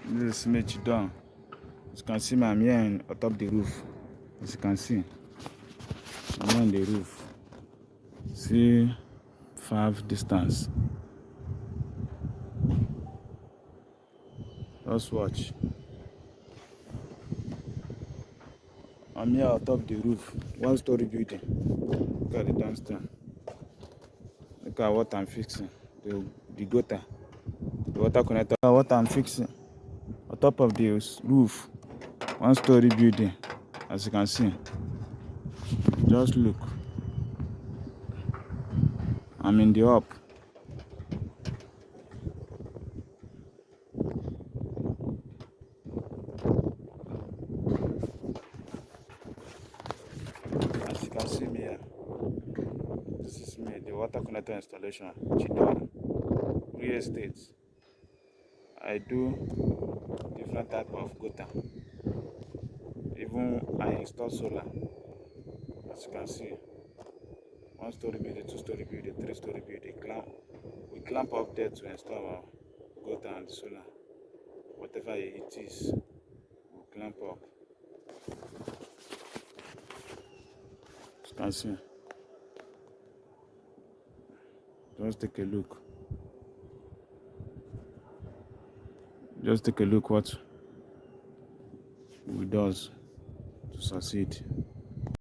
This is Smith done. As you can see, I'm here on top the roof. As you can see, I'm here on the roof. See 5 distance. Just watch. I'm here on top the roof. 1-story building. Look at the downstairs. Look at what I'm fixing. The gutter. The water connector. Look at what I'm fixing. On top of the roof. 1-story building. As you can see. Just look. I'm in the up. As you can see me here. This is me, the water connector installation. Chidon. Real estate. I do different type of gutter. Even I install solar. As you can see. 1-story building, 2-story building, 3-story building. We clamp up there to install our gutter and solar. Whatever it is, we clamp up. As you can see. Just take a look. Just take a look what we does to succeed.